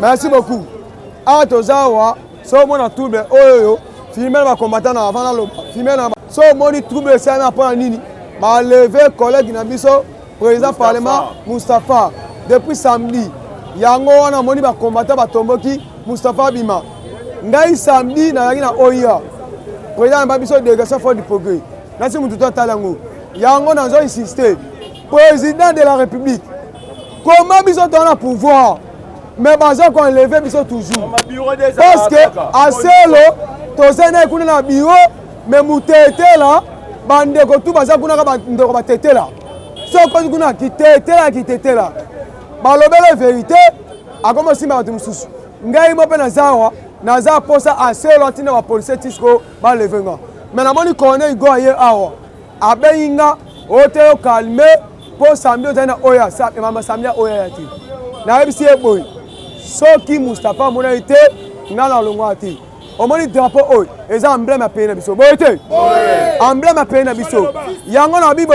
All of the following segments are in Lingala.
Merci beaucoup. Ah, Tozawa, so mon trouble, oh, filmer ma combattant avant la loba. Filmer na so mon trouble, c'est un point nini. Ma levé collègue Nabiso, président parlement Moustapha. Depuis samedi, yango wana moni ba combattant ba tomboki Moustapha Bima. Ngai samedi na yaki na Oya. Président Nabiso délégation fort du progrès. Merci mututo talango. Yango na zo insister. Président de la République. Comment biso ton pouvoir? Mais baza qu'on lever biso toujours. Parce que à Selo, tozena kuna na bureau, mais mutete là, bande ko tout baza kuna ba ndeko ba tete là. So ko kuna ki tete là. Ba lobela vérité, a comme si ba tumususu. Ngai mo pe na zawa, na za posa à Selo tina ba police tisco ba levenga. Mais na moni connaît go aye awa. Abeyinga hôtel calme pour samedi tena oya, sa mama samedi oya yati. Na ebisi eboy. Soki Moustapha mona été ngala longwati omoni drapeau oy eza emblème ya pays na biso boyete emblème ya pays na biso yango na bibo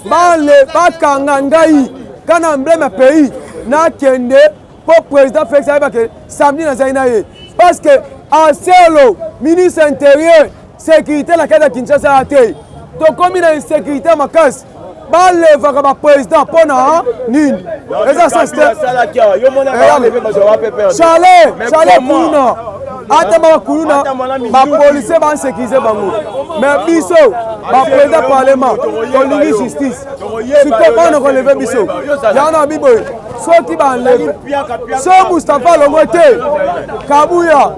bale bakanga ngai kana emblème ya pays na kende pour président Félix Abake samedi na zaina ye parce que en Selo ministre intérieur sécurité la kata Kinshasa ate to komi na insécurité makasi balevaka ba président pona nini eza système Chalet kuna ata ba kuna ba police ba sécuriser bango mais biso ba président parlement to ligi justice siko ba no relever biso yana bibo soki ba enlever so Moustapha Longote Kabuya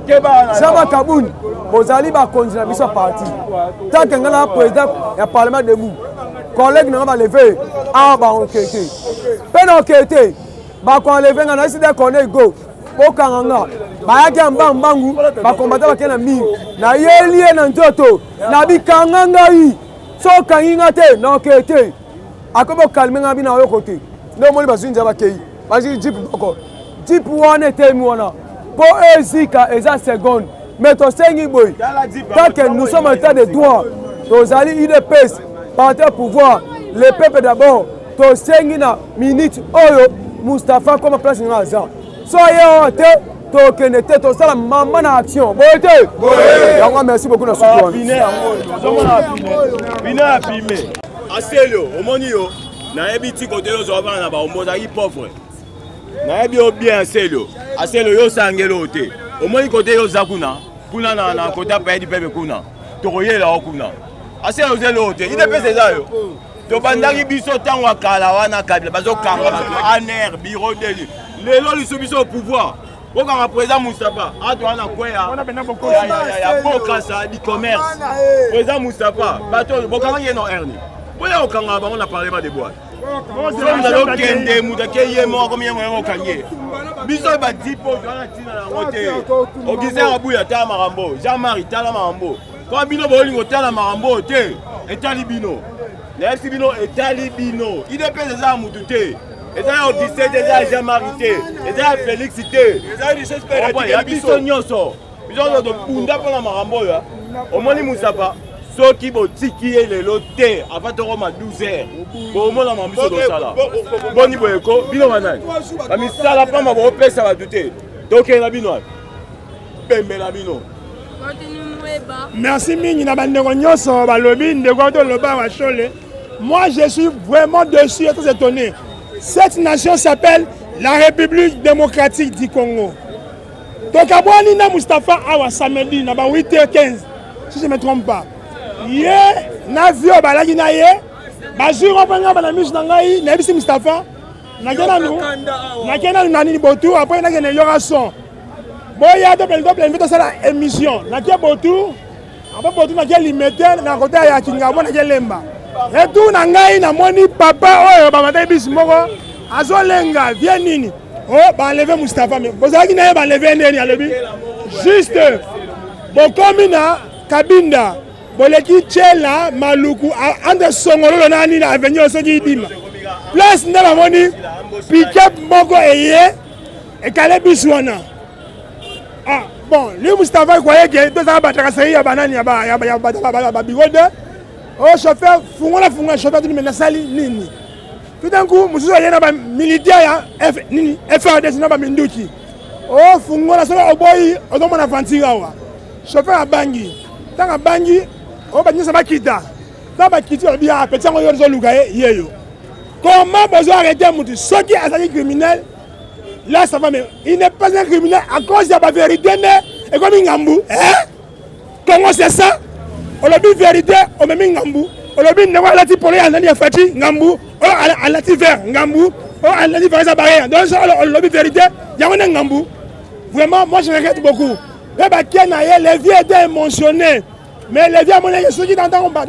Sama Kabuni bozali ba konjina biso parti tant que ngala président ya parlement debout collègue n'a pas levé ah bah on quitté peine enquêté bah qu'on levé on a décidé qu'on est go au Kananga bah yaki mbambangu bah combattre ba kena mi na yeli na nzoto na bi Kananga yi so kanginga te na enquêté akobo calmer ngabi na yo côté ndo moli bazinja ba kei bazi jeep boko jeep wana te mi wana po ezika eza seconde mais to sengi boy tant que nous sommes en état de droit tozali UDPS parti au pouvoir, le peuple d'abord, to sengina minute oyo Moustapha comme place na azan. Soyez hote to kenete to sala maman na action. Boyete. Yango merci beaucoup na soutien. Bina pime. Aselo, omoni yo, na ebiti kote yo zo bana ba omozaki pauvre. Na ebi o bien aselo. Aselo yo sangelo te. Omoni kote yo zakuna, kuna na kota pa di pebe kuna. To koyela okuna. Assez aux élotes, il est pesé ça. Tu bandari biso tango akala wana kabila bazo kanga aner bureau de les lolis sont au pouvoir. Au quand président Moustapha, a toi na kwea. On a bien beaucoup ya boka ça du commerce. Président Moustapha, bateau bokanga yeno erni. Boya okanga ba on a parlé de bois. On a kende mutake yemo comme yemo kanye. Biso ba dipo na tina na rote. Ogizer abuya ta marambo, Jean-Marie tala marambo. Quand bino bolingo tala marambo te etali bino na FC bino etali bino il dépend des armes mututé ezala au 17 déjà Jean-Marie te ezala Félix te ezala du suspect ya biso nyonso biso do punda pona marambo ya omoni Moustapha soki botiki elelo te avant to roma 12h bo mona mambiso do sala boni boyeko bino banani ba misala pa ma bo pesa ba douter donc na bino pembe na bino. Merci Mingi na bandeko nyonso balobi ndeko to loba wa chole. Moi je suis vraiment déçu et très étonné. Cette nation s'appelle la République démocratique du Congo. Donc abwani na Moustapha awa samedi na ba 8h15 si je ne me trompe pas. Ye na vio balaki na ye ba jour opanga bana mise na ngai na bisi Moustapha na kena nani botu après na kena yora son. Boya double invité ça la émission na kia botu après botu na kia limité na côté ya Kingabo na kia lemba et tout na ngai na moni papa oyo ba matai bis moko azolenga vient nini oh ba enlever Moustapha mais bozaki na ba enlever ndeni alobi juste bokomi na Kabinda boleki Tchela Maluku ande songolo nani na avenue soki dima place ndela moni pick-up moko eye et kale biswana. Ah, bon, lui Moustapha croyait que deux ans battre ya banane ya bureau de oh chauffeur funga chauffeur du menasali nini. Tout d'un coup, monsieur y a na militaire ya F nini FRDC na ba minduki. Oh, fungola solo oboyi, odomo na vantira wa. Chauffeur a bangi. Tant a bangi, on va dire ça va quitter. Ça va quitter le bien, petit on yo lugaye yeyo. Comment besoin arrêter Moutou? Ceux qui sont criminels, là ça va mais il n'est pas un criminel à cause de la vérité mais et comme Ngambou, hein? Comment c'est ça? On a dit vérité, on met Ngambou. On a dit ne pas la type pour les années Fati Ngambou, on a la type vert Ngambou, on a la type vert barrière. Donc on a dit vérité, il y a un Ngambou. Vraiment, moi je regrette beaucoup. Les vieux étaient émotionnés. Mais les vieux, ceux qui t'entendent, mais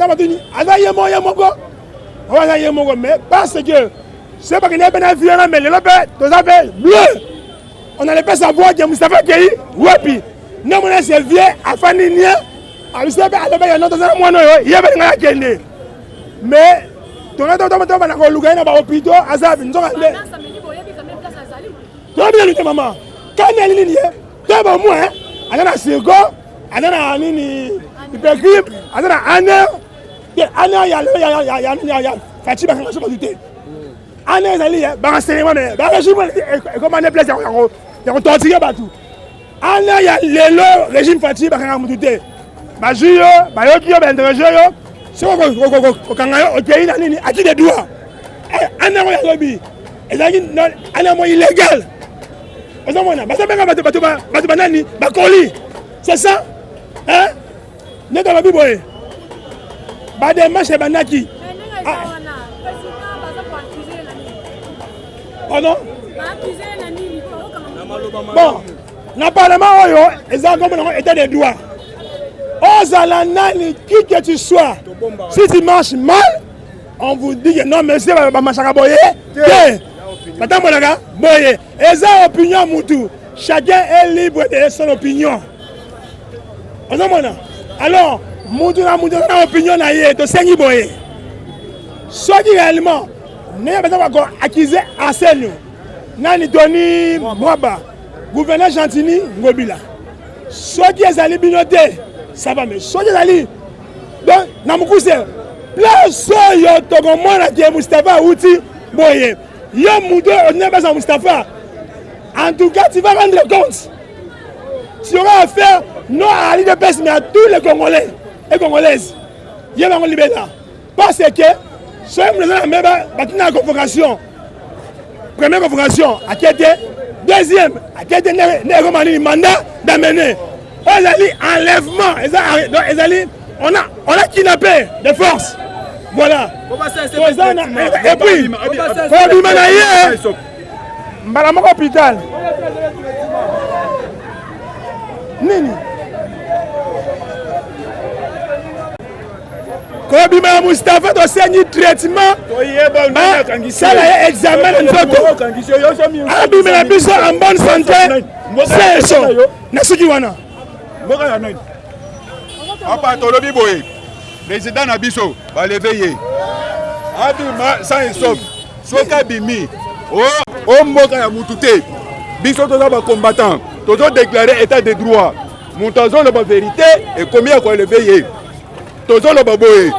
parce que c'est pas qu'il y a un vieux, mais les bleu. On n'allait pas savoir que Moustapha Gueye, Wapi. Non, c'est vieux, à Faninier, à Moustapha, il y a un autre mois, il y avait un Kende. Mais, ton autre, on a Lougaïna, Hôpital, Azab, nous avons bien maman. Quand elle est lignée, tu as moi, elle a un second, elle a un hypercrime, elle a un an, il y a Fatih Bakanga sur le thé. Un an, elle est renseignement, mais comment on est placé, il y a un tortillé partout. Un an, il y a le régime Fatih Bakanga sur le thé. Bajuyo, Bayokio, Bendrajo, c'est quoi au pays, à qui des doigts. Un an, il y a lobby. Un an, illégal. C'est ça? Hein? N'est pas la Bible. Badema chez Banaki. Pardon? Bon, dans le Parlement, ils ont comme état des droits. Oh, Zalanani, qui que tu sois, si tu marches mal, on vous dit que non, monsieur, Machakaboye. Madame Monaga, boye, et ça opinion Moutou. Chacun est libre de son opinion. Alors, Moutou na opinion na yé, to sengi boye. Soit qui réellement, n'est pas encore accusé à Senyo. Nani Tony Mwaba, gouverneur Gentini Ngobila. Soit qui est allé binoté, ça va, mais soit qui est allé. Donc, Namukouse, place yo Togomona qui est Moustapha Outi boye. Yo Moudou, on n'est pas à Moustapha. En tout cas, tu vas rendre compte. Tu auras affaire non à Ali de Pes, mais à tous les Congolais et Congolaises. Il y a un libéral. Parce que, ce qui la convocation. Première convocation, à qui était. Deuxième, à qui était le mandat d'amener. Enlèvement. On a kidnappé de force. Voilà. Et puis, Madame Hôpital. Nini. Quand Bima Moustapha doit signer traitement, ça a examen de notre. Abima la biso en bonne santé. C'est ça. Nasukiwana. Apa tolobi boye. Président Nabiso va l'éveiller. Abima sans sauf. Soka bimi. Oh mboka ya mutute. Biso toza ba combattant. Tozo déclarer état de droit. Montazo la vérité et combien quoi l'éveiller. Tozo la boye.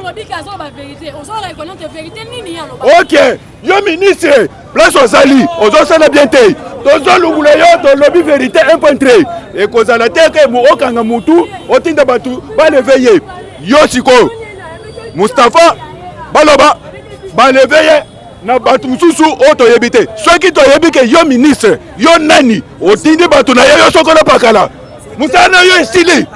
OK. Yo ministre, place au sali. Ozo sala bien té. Tozo lungula yo to lobby vérité 1.3. Et kozala te ke mu okanga mutu, otinda batu ba l'éveiller. Yo siko. Moustapha baloba ba l'éveiller. Na batu mususu oto yebite. Soki to yebike yo ministre, yo nani, otindi batu na yo sokola pakala. Musana yo estili.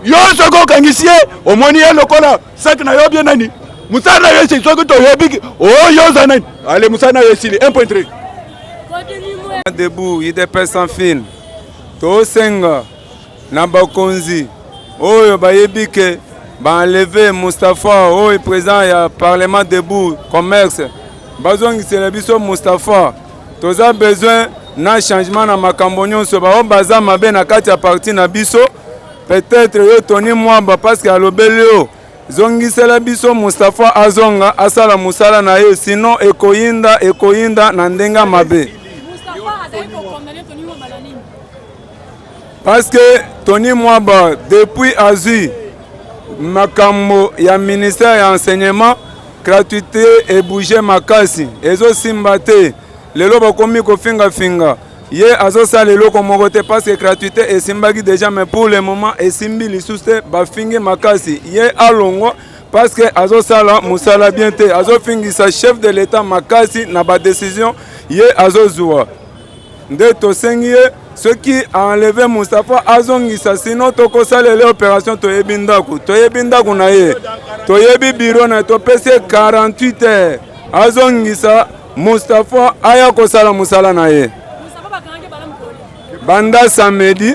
Yo soko kangisie, omoni yo lokola sak na yo bien nani. Musana yo estili soki to yebike. Oh yo zanani. Allez musana yo estili 1.3. Debout, il est sans fil. To senga na bakonzi. Oyo bayebike. Ba enlever Moustapha, oh président ya parlement debout commerce. Bazong c'est biso Moustapha. Toza besoin na changement na makambo nyonso ba baza mabe na kati ya parti na biso. Peut-être yo Tony Mwamba parce que alobeleo. Zongisela biso Moustapha azonga asala musala na ye sinon ekoyinda na ndenga mabe. Parce que Tony Mwamba depuis Azui makambo ya ministère ya enseignement gratuité et bouger makasi ezo simbate lelo bakomi ko finga ye azosala eloko moko te parce que gratuité esimbaki déjà mais pour le moment esimbi lisusu te bafingi makasi ye alongo parce que azosala musala bien te azofingisa chef de l'état makasi na badécision ye azozwa nde tosengi ye soki enlevé Moustapha azongisa sino tokosalela opération toyebi ndako na ye toyebi biro na topesi 48 heures azongisa Moustapha aya kosala musala na ye banda samedi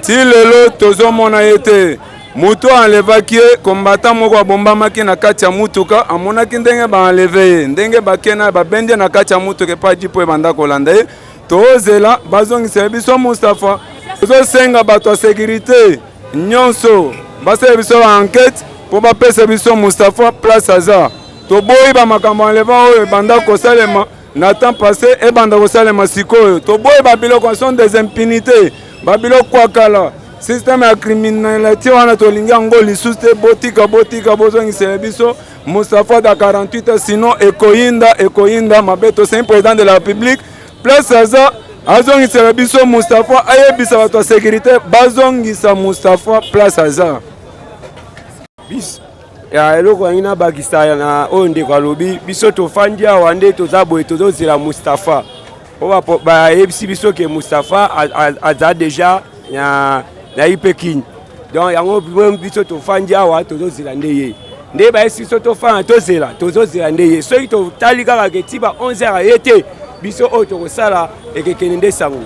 ti lelo tozomona ye te moto enlevaki ye kombata moko abombamaki na kati ya mutuka amonaki ndenge baenleve ye ndenge bakena babendi na kati ya mutuka epa jipo ebanda kolanda ye tozela bazongisa biso Moustapha tozosenga bato ya sécurité nyonso basala biso ba enquête po bapesa biso Moustapha place aza toboyi bamakambo enleva oyo ebanda kosalema na temps passé ebanda kosalema sikoyo toboyi babiloko sont des impunités babiloko akala système ya criminalité wana tolingi yango lisusu te botika bozongisela biso Moustapha da 48 sinon ekoyinda mabe tosengi président de la République place aza azongisela biso Moustapha ayebisa bato ya sécurité bazongisa Moustapha place aza ya eloko yangi na bakisa na oyo ndeko alobi biso tofandi awa nde toza boye tozozela Moustapha po bayebisi biso ke Moustapha aza déjà na ipekini donc yango biso tofandi awa tozozela nde ye nde bayebisi biso tofanda tozozela nde ye soki totali kaka ke ti ba 11h ye te biso oyo tokosala ekekende nde sango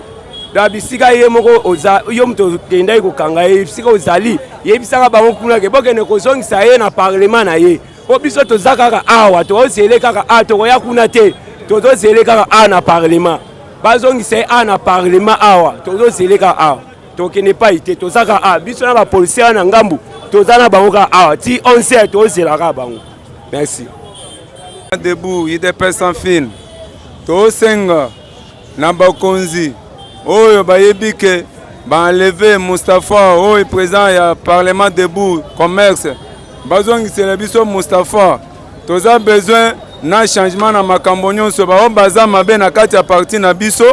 da bisika ye moko yo moto okendaki kokanga ye bisika ozali yebisaka bango kuna ke bokende kozongisa ye na parlement na ye po biso toza kaka awa tozele kaka a tokoya kuna te tozozele kaka a na parlement bazongisa ye a na parlement awa tozozele kaka awa tokende pa ite toza kaka a biso na bapolisier na ngambu toza na bango kaka awa ti 11h tozela kaka bango. Merci. Debout UDPS sans fil tosenga na bakonzi oyo bayebi ke baenleve Moustapha oyo président ya parlement debout commerce bazongisela biso Moustapha toza besoin na changement na makambo nyonso bao baza mabe na kati ya parti na biso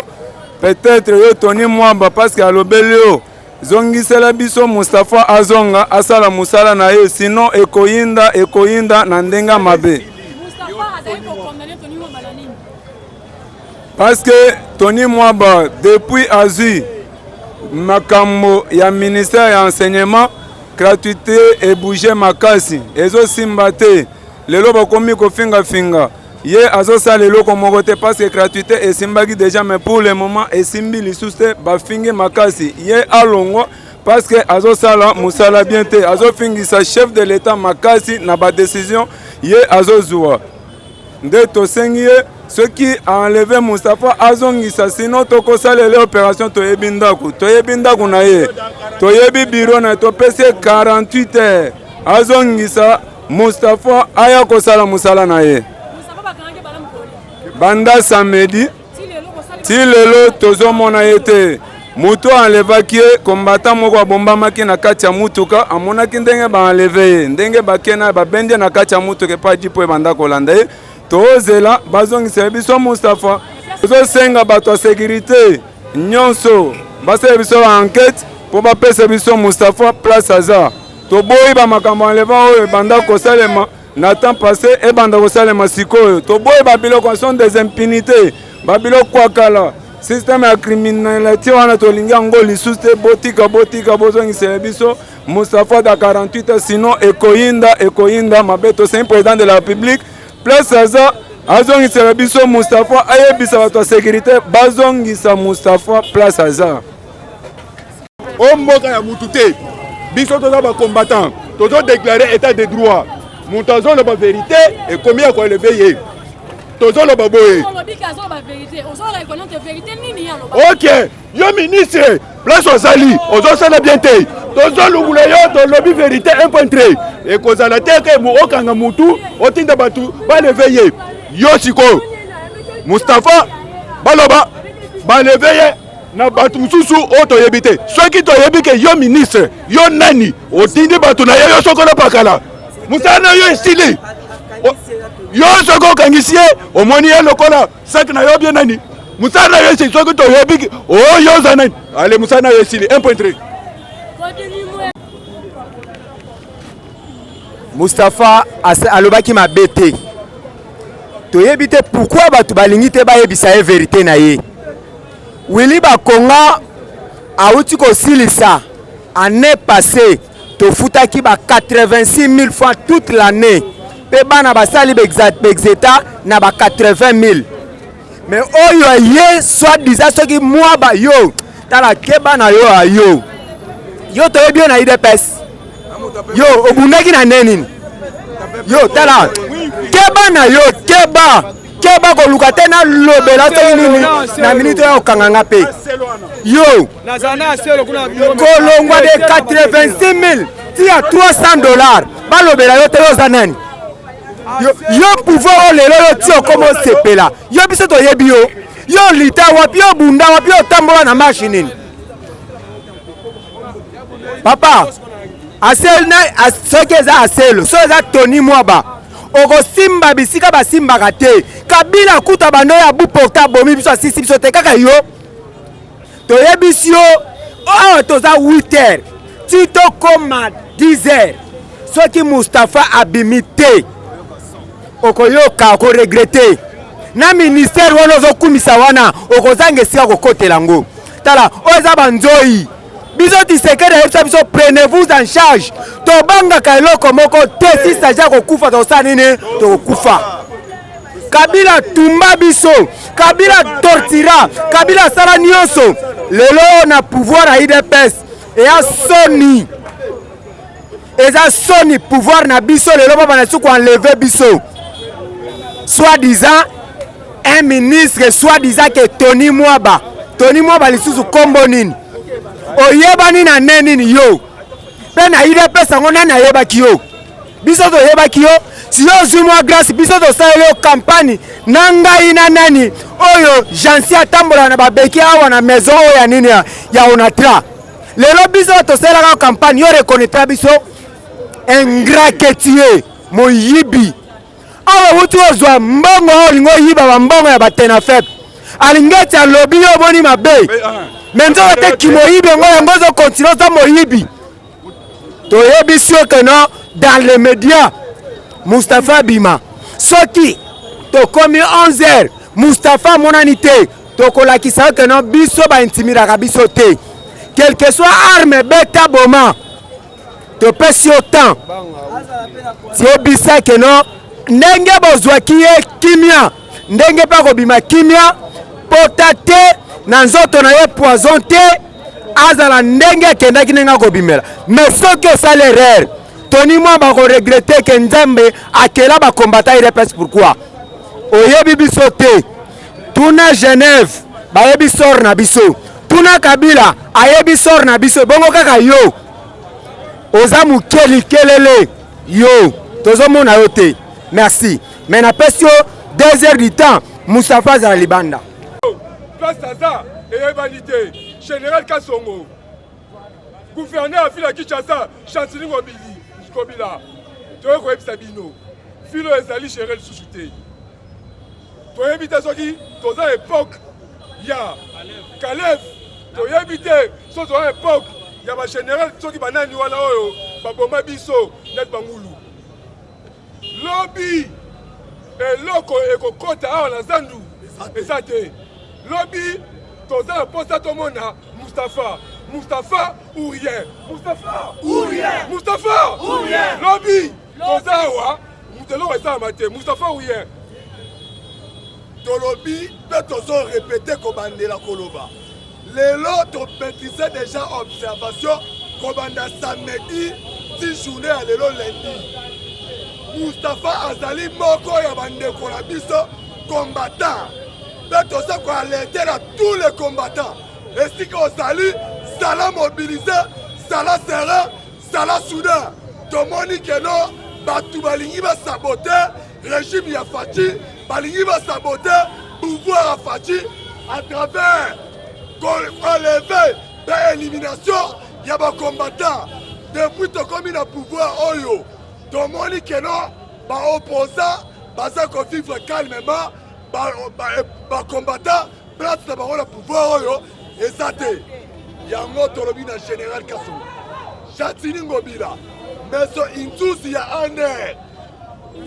peut-être yo Tony Mwamba parce que alobeli yo zongisela biso Moustapha azonga asala musala na ye sinon ekoyinda na ndenga mabe parce que Tony Mwamba depuis azui makambo ya ministère ya enseignement gratuité et bouger makasi ezo simba te lelo bakomi kofinga ye azosala eloko moko te parce que gratuité esimbaki déjà mais pour le moment esimbi lisusu te bafingi makasi ye alongo parce que azosala musala bien te azofingisa chef de l'état makasi na badécision ye azozwa nde tosengi ye soki enlevé Moustapha azongisa sino tokosalela opération toyebi ndako na ye toyebi biro na topesi 48 heures azongisa Moustapha aya kosala musala na ye banda samedi ti lelo tozomona ye te moto enlevaki ye kombata moko abombamaki na kati ya mutuka amonaki ndenge baenleve ye ndenge bakena babendi na kati ya mutuka epa jipo ebanda kolanda ye tozela bazongisa biso Moustapha tozosenga bato ya sécurité nyonso basala biso ba enquête po bapesa biso Moustapha place aza toboyi bamakambo enleva oyo ebanda kosalema na temps passé ebanda kosalema sikoyo toboyi babiloko sont des impunités babiloko akala système ya criminalité wana tolingi yango lisusu te botika bozongisela biso Moustapha da 48 sinon ekoyinda mabe tosengi président de la République place aza azongisela biso Moustapha ayebisa bato ya sécurité bazongisa Moustapha place aza o mboka ya mutu te biso toza bacombattant tozodéclare état de droit moto azoloba vérité ekomi ya koeleve ye tozoloba boye ok yo ministre place ozali ozosala bien te tozolungula yo tolobi vérité 1.3 ekozala te ke okanga mutu otinda batu baleve ye yo sikoyo Moustapha baloba baleve ye na batu mususu oyo toyebi te soki toyebi ke yo ministre yo nani otindi batu na ye yo sokola pakala musala na yo esili yo soko okangisi ye omoni ye lokola sak na yo bien nani musana yesi soki toyebi oyo za nani ale musana yesi 1.3 Moustapha alobaki mabete toyebi te pourquoi batu balingi te bayebisa ye vérité na ye Willy Bakonga auti kosilisa année passée tofutaki ba 86 000 francs toute l'année pe bana basali bexeta na ba 80 000 mais oyo ye soit disant soki moi ba yo tala ke bana yo ayo yo toyebi na IDPS yo obundaki na neni yo tala keba na yo keba koluka te na lobela soki nini na minute ya okanganga pe yo kolongwa de 86 000 ti ya $300 balobela yo te yo za nani yo pouvoir lelo yo ti okomo sepela yo biso toyebi yo lita wapi yo bunda wapi yo tambola na marche nini papa asel na soki eza aselo so eza Tony Mwaba okosimba bisika basimbaka te Kabila kuta bano ya bu porta bomi biso asisi biso te kaka yo toyebisi yo oyo toza 8h ti tokoma 10h soki Moustapha abimi te okoyoka okoregrete na ministère wana ozokumisa wana okozanga esika kokotela yango tala oyo eza banzoi biso tisekere yebisa biso prenez-vous en charge tobangaka eloko moko te si saja kokufa tosala nini tokokufa Kabila tumba biso Kabila tortira Kabila asala nyonso lelo na pouvoir ya IDPS eya soni eza soni pouvoir na biso lelo papa na suku enlever biso soi-disant un ministre soi-disant que Tony Mwaba lisusu kombo nini oyebani na neni yo pe na IDPS yango nani ayebaki yo biso toyebaki yo si yo ozwi mwa grâce biso tosaleli yo campagne na ngai na nani oyo jansi atambola na babeki awa na maison oyo ya nini ya Onatra lelo biso tosalelaka campagne yo reconnaîtra biso ingrat que tu es moyibi awa wuti ozwa mbongo oyo olingo oyiba bambongo ya batena faible alingeti alobi yo boni mabe menzo te kimoyibi yango zo continue za moyibi toyebisi yo que non dans les médias Moustapha Bima soki tokomi 11h Moustapha monani te tokolakisa que non biso ba intimidaka biso te quel que soit arme beta boma topesi yo temps toyebisa que non ndenge bozwaki ye kimia ndenge pa kobima kimia pota te na nzoto na ye poison te azala ndenge akendaki ndenge akobimela mais soki osala erreur Tony Mwaba bakoregrete ke Nzambe akela bakombata IDPS pourquoi oyebi biso te tuna Genève bayebi sor na biso tuna Kabila ayebi sor na biso bongo kaka yo oza mukeli kelele yo tozomona yo te merci mais napesi yo 2 heures du temps Moustapha za libanda place Taza et vanité général Kasongo gouverneur afila Kinshasa Chantini Kobila toyeko ebisa bino filo ezali chérie susute toyebite soki toza époque ya Kalef toyebite so toza époque ya ba général soki banani wana oyo baboma biso net bangulu lobi eloko ekokota awa na zandu eza te lobi toza na posa tomona Moustapha ou rien Moustapha lobi toza awa mutelo eza mate Moustapha ou rien tolobi pe tozo répéter kobandela koloba lelo to maîtriser déjà observation kobanda samedi 10 journée à lelo lundi Moustapha azali moko ya bandeko na biso combattant pe toza ko alerter à tous les combattants et si que ozali sala mobilisé sala serein sala soudain tomoni keno batu balingi ba saboter régime ya Fachi balingi ba saboter pouvoir ya Fachi à travers enlever ba élimination ya ba combattant depuis tokomi na pouvoir oyo tomoni keno ba opposant baza ko vivre calmement ba combattant place na bango na pouvoir oyo eza te yango tolobi na général Kasongo Chatini Ngobila Meso Intusi ya Aner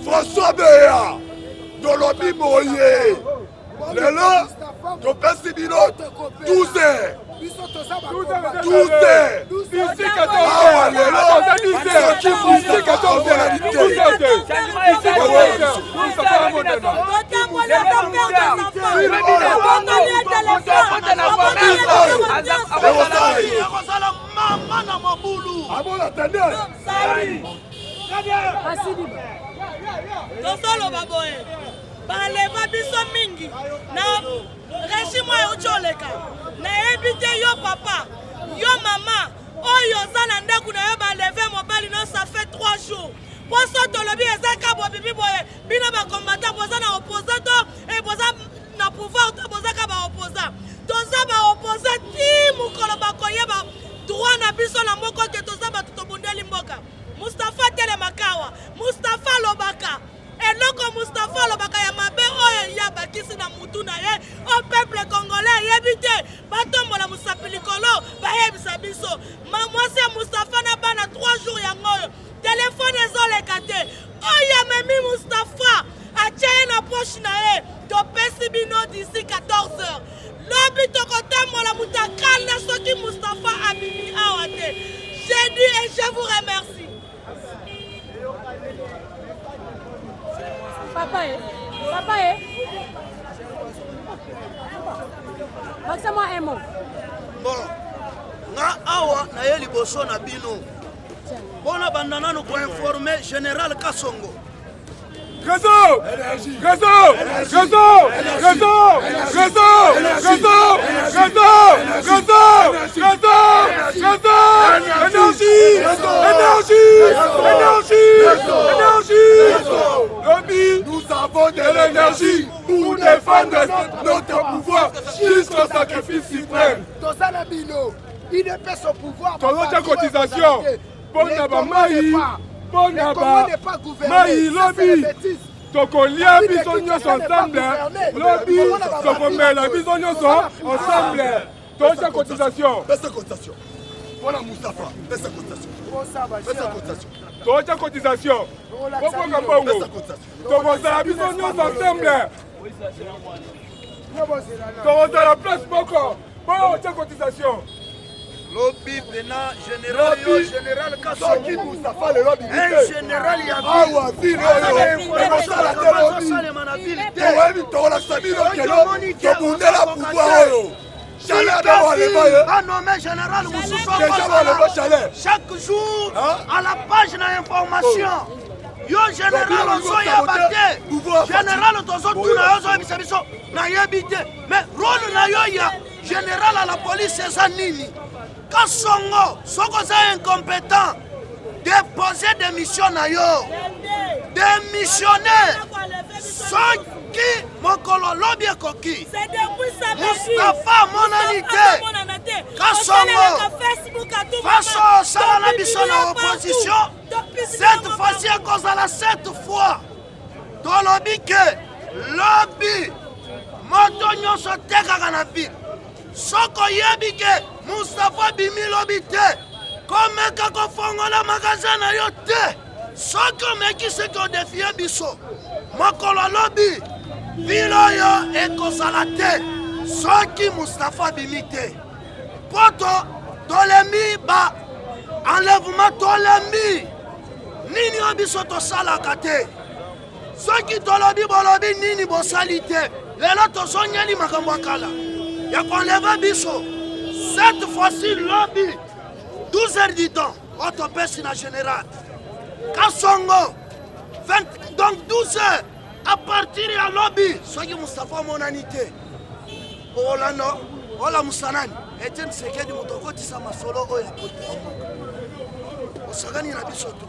François Beya tolobi boye lelo topesi bino 12 heures awa lelo soki busi 14 tosoloba boye baleva biso mingi na régime oyo ocholeka nayebi te yo papa yo mama oyo oza na ndako na yo baleve mobali no ça fait 3 jours poso tolobi ezaka bobibi boye bino bakombata boza na opposant to boza na pouvoir to bozaka baopposant toza baopposant ti mokolo bakoyeba droit na biso na moko ke toza bato tobundeli mboka Moustapha Telemakawa Moustapha Lobaka eloko Moustapha Lobaka ya mabe oyo ya bakisi na mutu na ye au peuple congolais yebi te batombola musapili kolo bayebisa biso mwasi ya Moustapha na bana 3 jours yango telefone ezoleka te oyo amemi Moustapha atie na poche na ye topesi bino d'ici 14 heures lobi tokotambola mutu akala soki Moustapha abimi awa te. J'ai dit et je vous remercie. Papa, Maxamo un mot. Bon, nga awa na ye liboso na bino. Bona bandana no ko informer général Kasongo. Réseau! Réseau! Réseau! Réseau! Réseau! Réseau! Réseau! Énergie! Énergie! Nous avons de l'énergie pour défendre notre pouvoir jusqu'au sacrifice suprême. Tozala bino, il ne peut son pouvoir. Tozala cotisation. Bon Maï. Le Congo n'est pas gouverné. Lobby. Tokolia biso nyonso ensemble. Lobby. Tokomela biso nyonso ensemble. Toza cotisation. Baisse cotisation. Voilà Moustapha. Baisse cotisation. Baisse cotisation. Toza cotisation. Pourquoi Bongo? Tokozala biso nyonso ensemble. Tokozala place Boko. Bon, toza cotisation. Lobby pena général yo général Kasongo Moustapha le lobby un général ya awa ville oyo ekosala te lobby tokola sabino kelo tobundela pouvoir oyo chalet adamo aleba a nommé général Moussousou chaque jour à la page na information yo général ozoyeba te général tozotuna ozoyebisa biso nayebi te mais rôle na yo ya général à la police eza nini? Kasongo, soko za incompétent, déposer démission na yo, démissionner, soki mokolo lobi ekoki, Moustapha monanité, Kasongo, faso sala na biso na opposition, cette fois-ci ekozala 7 fois, tolobi ke lobi, moto nyonso tekaka na ville. Soko yebi ke Moustapha bimi lobi te komeka kofongola magasin na yo te soko meki seki odefie biso mokolo lobi bilo yo ekozala te soki Moustapha bimi te poto tolemi ba enlèvement tolemi nini yo biso tosalaka te soki tolobi bolobi nini bosali te lelo tozonyeli makambo ya kala ya konleva biso cette fois-ci lobby 12 heures du temps autopsie na général Kasongo 20 donc 12 heures à partir ya lobby soki Moustapha monanité olano ola musanani Etienne Sekedi mutokotisa masolo oya kote osagani na biso to